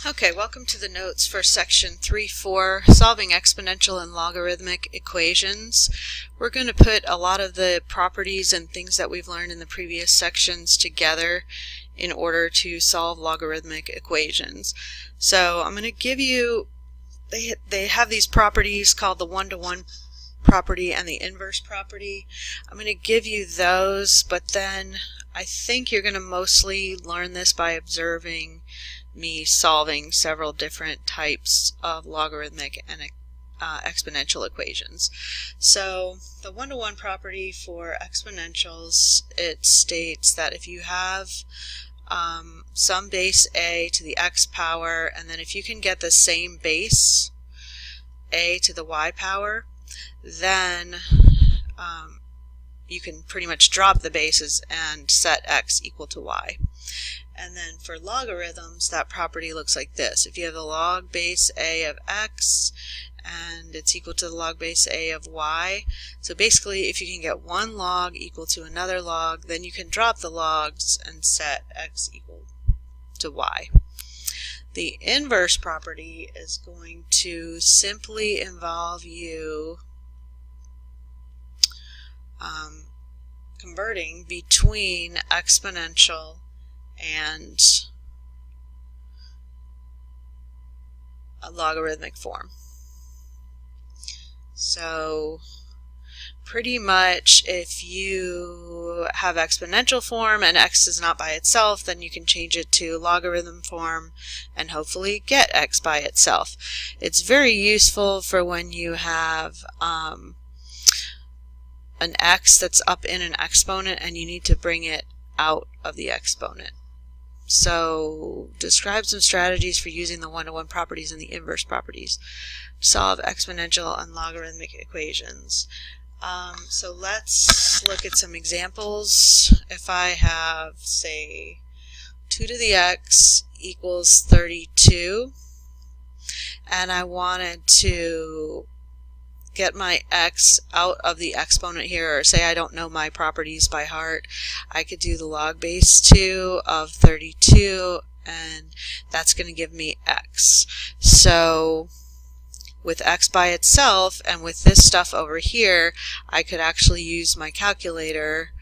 Okay, welcome to the notes for section 3.4, solving exponential and logarithmic equations. We're going to put a lot of the properties and things that we've learned in the previous sections together in order to solve logarithmic equations. So I'm going to give you, they have these properties called the one-to-one property and the inverse property. I'm going to give you those, but then I think you're going to mostly learn this by observing me solving several different types of logarithmic and exponential equations. So the one-to-one property for exponentials, it states that if you have some base a to the x power, and then if you can get the same base a to the y power, then you can pretty much drop the bases and set x equal to y. And then for logarithms, that property looks like this. If you have the log base a of x and it's equal to the log base a of y, so basically if you can get one log equal to another log, then you can drop the logs and set x equal to y. The inverse property is going to simply involve you converting between exponential and a logarithmic form. So pretty much if you have exponential form and x is not by itself, then you can change it to logarithm form and hopefully get x by itself. It's very useful for when you have an x that's up in an exponent and you need to bring it out of the exponent. So describe some strategies for using the one-to-one properties and the inverse properties to solve exponential and logarithmic equations. So let's look at some examples. If I have, say, 2 to the x equals 32, and I wanted to get my x out of the exponent here, or say I don't know my properties by heart, I could do the log base 2 of 32, and that's going to give me x. So with x by itself and with this stuff over here, I could actually use my calculator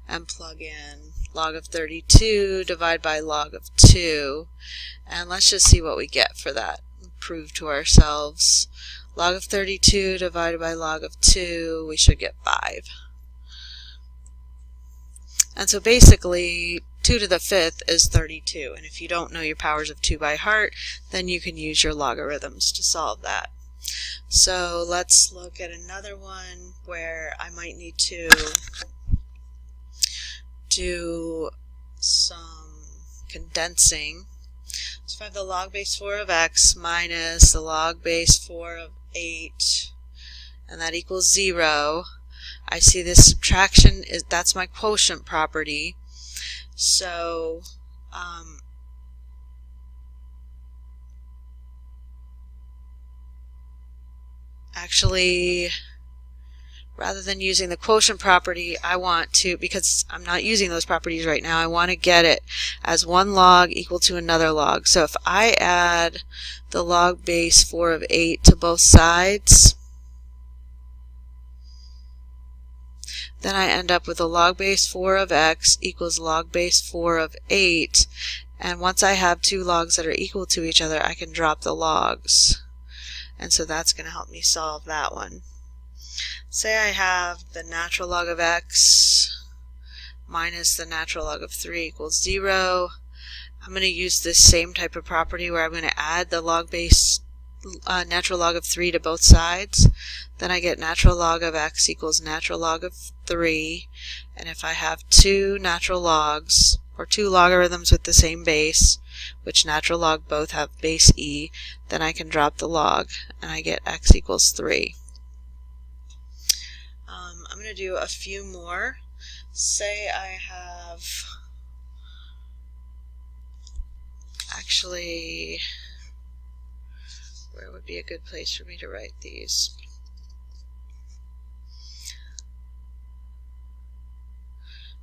and plug in log of 32 divided by log of 2, and let's just see what we get for that. Prove to ourselves. Log of 32 divided by log of 2, we should get 5. And so basically 2 to the 5th is 32, and if you don't know your powers of 2 by heart, then you can use your logarithms to solve that. So let's look at another one where I might need to do some condensing. So if I have the log base 4 of x minus the log base 4 of 8, and that equals 0, I see this subtraction, that's my quotient property. So actually, rather than using the quotient property, I want to, because I'm not using those properties right now, I want to get it as one log equal to another log. So if I add the log base 4 of 8 to both sides, then I end up with a log base 4 of x equals log base 4 of 8, and once I have two logs that are equal to each other, I can drop the logs, and so that's going to help me solve that one. Say I have the natural log of x minus the natural log of 3 equals 0. I'm going to use this same type of property where I'm going to add the log base natural log of 3 to both sides. Then I get natural log of x equals natural log of 3. And if I have two natural logs, or two logarithms with the same base, which natural log both have base e, then I can drop the log and I get x equals 3. I'm going to do a few more. Say I have, actually, where would be a good place for me to write these?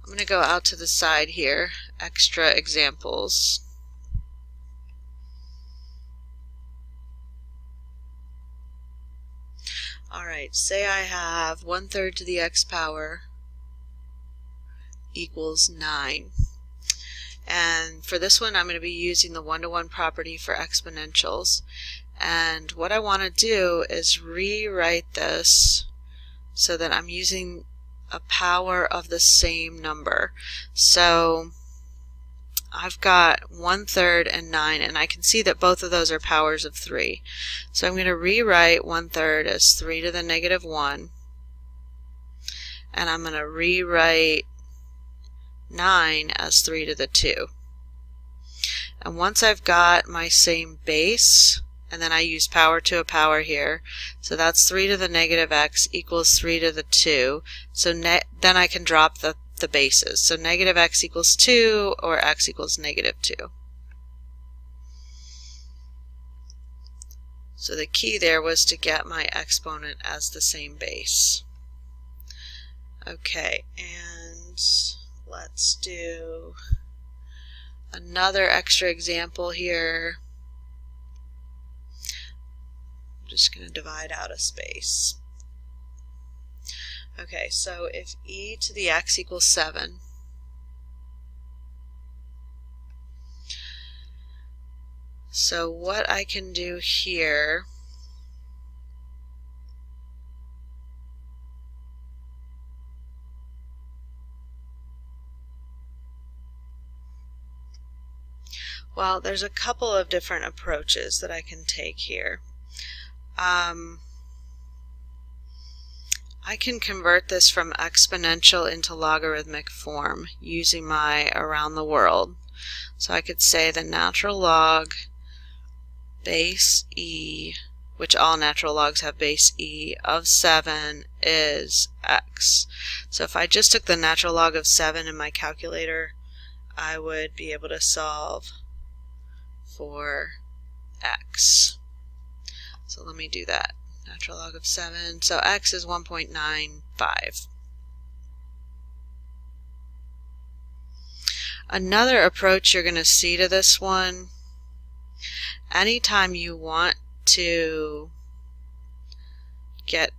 I'm going to go out to the side here, extra examples. Alright, say I have 1/3 to the x power equals 9. And for this one I'm going to be using the one-to-one property for exponentials. And what I want to do is rewrite this so that I'm using a power of the same number. So I've got 1/3 and 9, and I can see that both of those are powers of 3. So I'm going to rewrite 1/3 as 3 to the negative 1, and I'm going to rewrite 9 as 3 to the 2. And once I've got my same base, and then I use power to a power here, so that's 3 to the negative x equals 3 to the 2. So then I can drop the bases. So negative x equals 2 or x equals negative 2. So the key there was to get my exponent as the same base. Okay, and let's do another extra example here. I'm just going to divide out a space. Okay, so if e to the x equals 7, so what I can do here well, there's a couple of different approaches that I can take here. I can convert this from exponential into logarithmic form using my around the world. So I could say the natural log base e, which all natural logs have base e, of 7 is x. So if I just took the natural log of 7 in my calculator, I would be able to solve for x. So let me do that. Natural log of 7. So x is 1.95. Another approach you're going to see to this one, anytime you want to get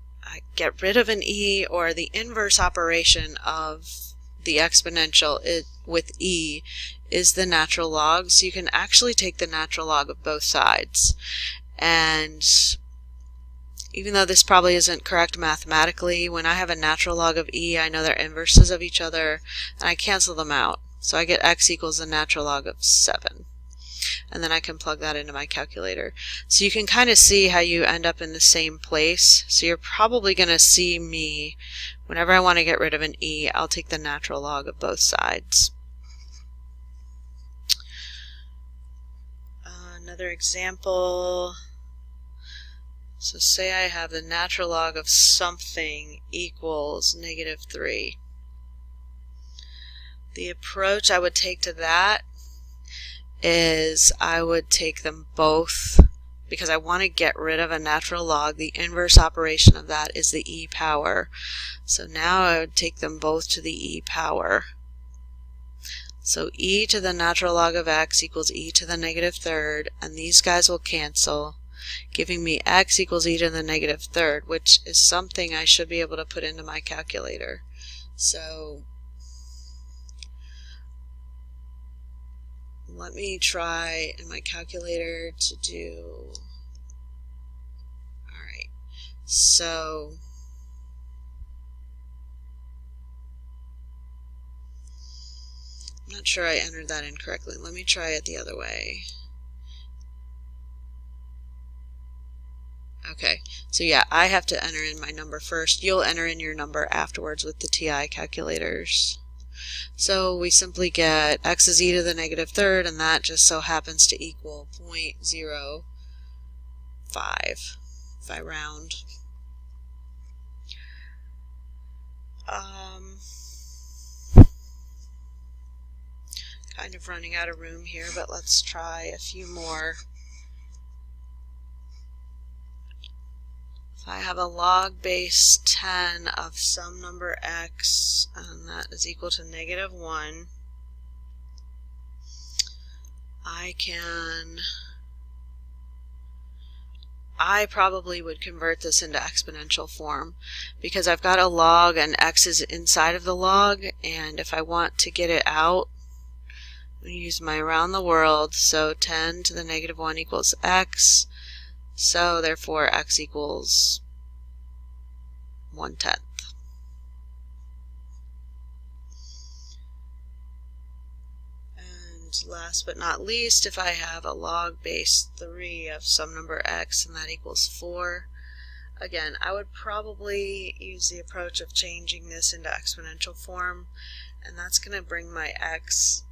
rid of an e, or the inverse operation of the exponential with e is the natural log. So you can actually take the natural log of both sides. And even though this probably isn't correct mathematically, when I have a natural log of e, I know they're inverses of each other, and I cancel them out. So I get x equals the natural log of 7. And then I can plug that into my calculator. So you can kind of see how you end up in the same place. So you're probably going to see me, whenever I want to get rid of an e, I'll take the natural log of both sides. Another example. So say I have the natural log of something equals -3. The approach I would take to that is I would take them both, because I want to get rid of a natural log. The inverse operation of that is the e power. So now I would take them both to the e power. So e to the natural log of x equals e to the -3rd, and these guys will cancel, giving me x equals e to the -3rd, which is something I should be able to put into my calculator. So let me try in my calculator to do, alright, so I'm not sure I entered that incorrectly. Let me try it the other way. Okay, so yeah, I have to enter in my number first. You'll enter in your number afterwards with the TI calculators. So we simply get x is e to the -3rd, and that just so happens to equal 0.05 if I round. Kind of running out of room here, but let's try a few more. If I have a log base 10 of some number x, and that is equal to -1, I can I probably would convert this into exponential form because I've got a log and x is inside of the log, and if I want to get it out, I'm going to use my around the world, so 10 to the negative 1 equals x, so therefore x equals 1/10. Last but not least, if I have a log base 3 of some number x and that equals 4, again, I would probably use the approach of changing this into exponential form, and that's going to bring my x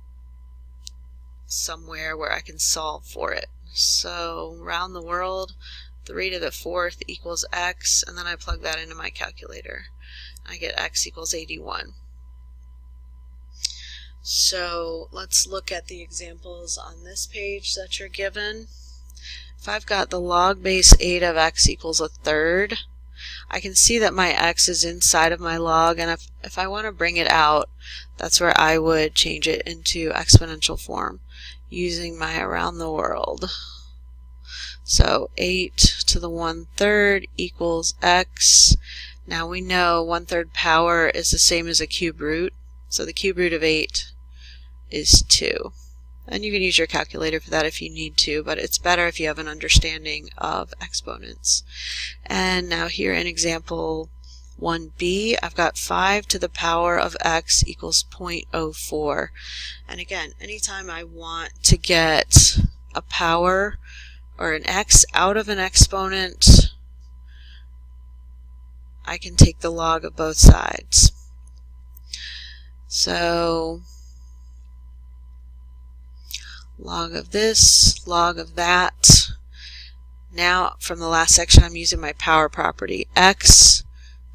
somewhere where I can solve for it. So round the world, 3 to the 4th equals x, and then I plug that into my calculator. I get x equals 81. So let's look at the examples on this page that you're given. If I've got the log base 8 of x equals 1/3, I can see that my x is inside of my log, and if I want to bring it out, that's where I would change it into exponential form using my around the world. So 8 to the 1/3 equals x. Now we know 1/3 power is the same as a cube root, so the cube root of 8 is 2. And you can use your calculator for that if you need to, but it's better if you have an understanding of exponents. And now here in example 1b, I've got 5 to the power of x equals 0.04. And again, anytime I want to get a power or an x out of an exponent, I can take the log of both sides. So log of this, log of that. Now from the last section I'm using my power property. X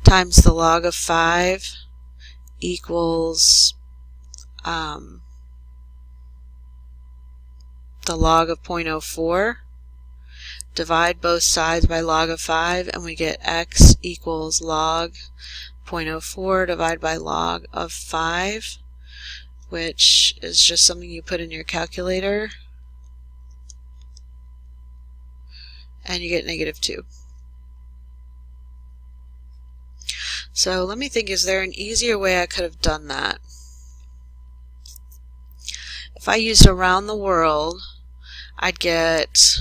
times the log of 5 equals the log of 0.04. Divide both sides by log of 5 and we get x equals log 0.04 divided by log of 5, which is just something you put in your calculator, and you get -2. So let me think, is there an easier way I could have done that? If I used around the world, I'd get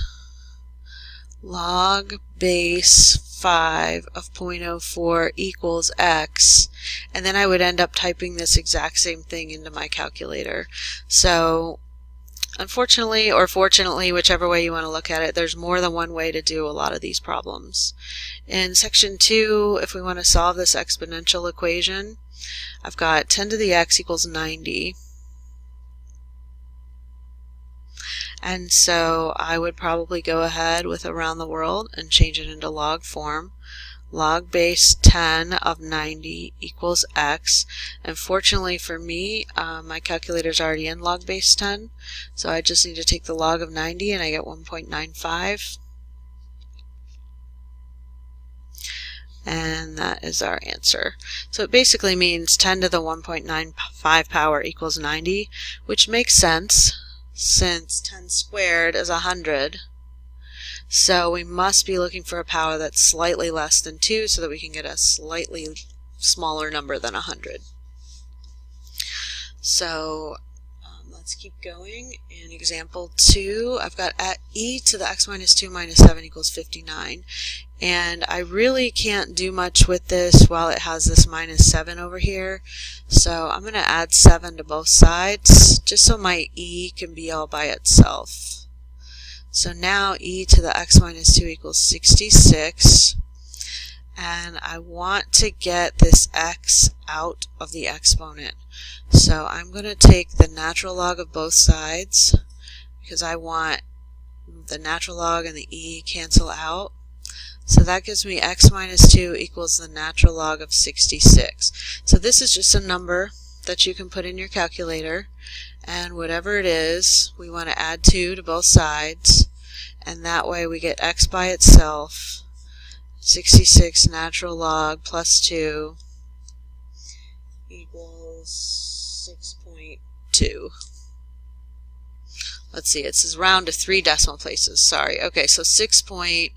log base 5 of 0.04 equals x, and then I would end up typing this exact same thing into my calculator. So unfortunately, or fortunately, whichever way you want to look at it, there's more than one way to do a lot of these problems. In section 2, if we want to solve this exponential equation, I've got 10 to the x equals 90. And so I would probably go ahead with around the world and change it into log form. Log base 10 of 90 equals x. And fortunately for me, my calculator is already in log base 10. So I just need to take the log of 90 and I get 1.95. And that is our answer. So it basically means 10 to the 1.95 power equals 90, which makes sense, since 10 squared is 100. So we must be looking for a power that's slightly less than 2 so that we can get a slightly smaller number than 100. So let's keep going. In example 2, I've got at e to the x minus 2 minus 7 equals 59. And I really can't do much with this while it has this minus 7 over here. So I'm going to add 7 to both sides just so my e can be all by itself. So now e to the x minus 2 equals 66. And I want to get this x out of the exponent. So I'm going to take the natural log of both sides because I want the natural log and the e cancel out. So that gives me x minus 2 equals the natural log of 66. So this is just a number that you can put in your calculator, and whatever it is, we want to add 2 to both sides, and that way we get x by itself. 66 natural log plus 2 equals 6.2. Let's see, it says round to 3 decimal places. Sorry. Okay, so 6.2.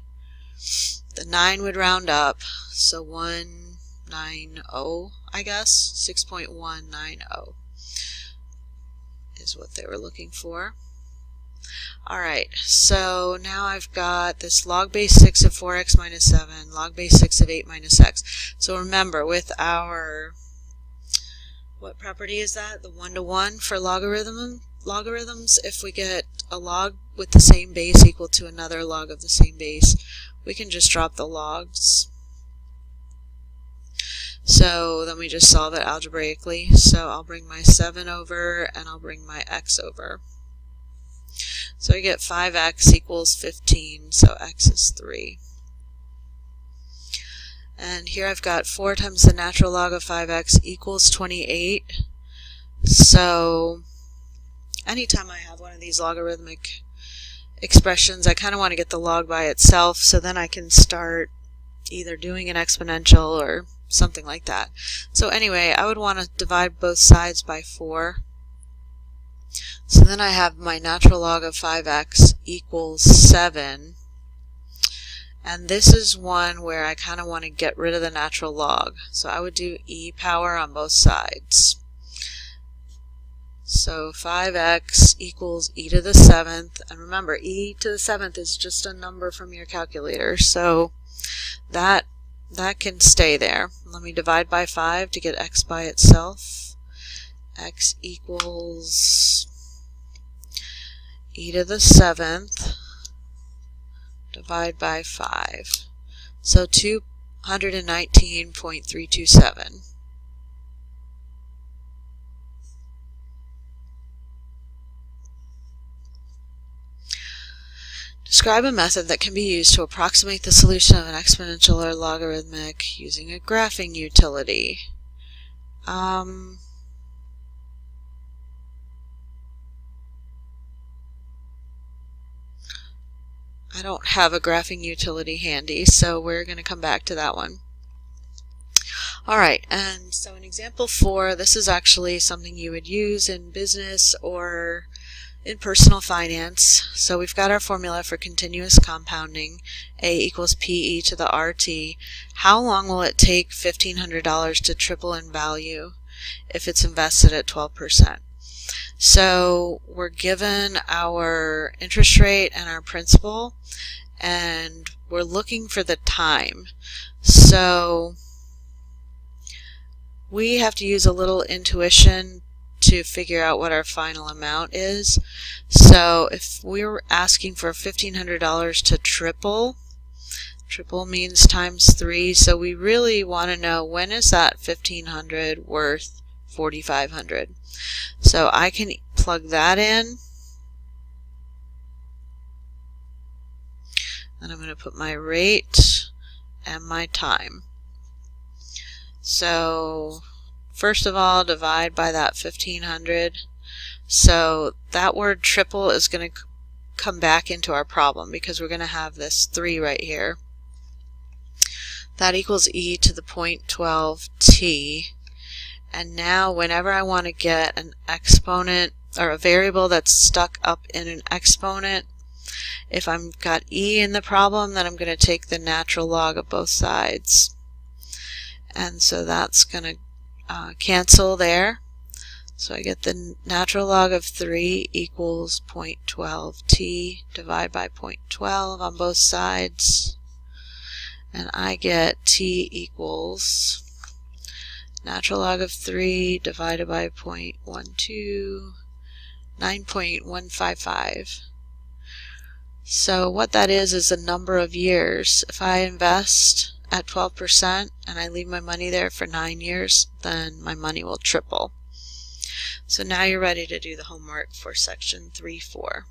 The 9 would round up, so 190, I guess. 6.190 is what they were looking for. Alright, so now I've got this log base 6 of 4x minus 7, log base 6 of 8 minus x. So remember, with our, what property is that? The 1-to-1 for logarithms. If we get a log with the same base equal to another log of the same base, we can just drop the logs. So then we just solve it algebraically. So I'll bring my 7 over and I'll bring my x over. So I get 5x equals 15, so x is 3. And here I've got 4 times the natural log of 5x equals 28. So anytime I have one of these logarithmic expressions, I kind of want to get the log by itself, so then I can start either doing an exponential or something like that. So anyway, I would want to divide both sides by 4. So then I have my natural log of 5x equals 7. And this is one where I kind of want to get rid of the natural log. So I would do e power on both sides. So 5x equals e to the 7th. And remember, e to the 7th is just a number from your calculator. So that can stay there. Let me divide by 5 to get x by itself. X equals e to the 7th, divide by 5. So 219.327. Describe a method that can be used to approximate the solution of an exponential or logarithmic using a graphing utility. I don't have a graphing utility handy, so we're going to come back to that one. Alright, and so in example 4, this is actually something you would use in business or in personal finance. So we've got our formula for continuous compounding, A equals PE to the RT. How long will it take $1,500 to triple in value if it's invested at 12%? So we're given our interest rate and our principal, and we're looking for the time. So we have to use a little intuition to figure out what our final amount is. So if we were asking for $1,500 to triple means times 3, so we really want to know, when is that $1,500 worth $4,500? So I can plug that in, and I'm going to put my rate and my time. So first of all, divide by that 1,500. So that word triple is going to come back into our problem because we're going to have this 3 right here. That equals e to the 0.12 t. And now whenever I want to get an exponent or a variable that's stuck up in an exponent, if I've got e in the problem, then I'm going to take the natural log of both sides. And so that's going to cancel there. So I get the natural log of 3 equals 0.12 t, divide by 0.12 on both sides. And I get t equals natural log of 3 divided by 0.12, 9.155. So what that is the number of years. If I invest at 12% and I leave my money there for 9 years, then my money will triple. So now you're ready to do the homework for section 3-4.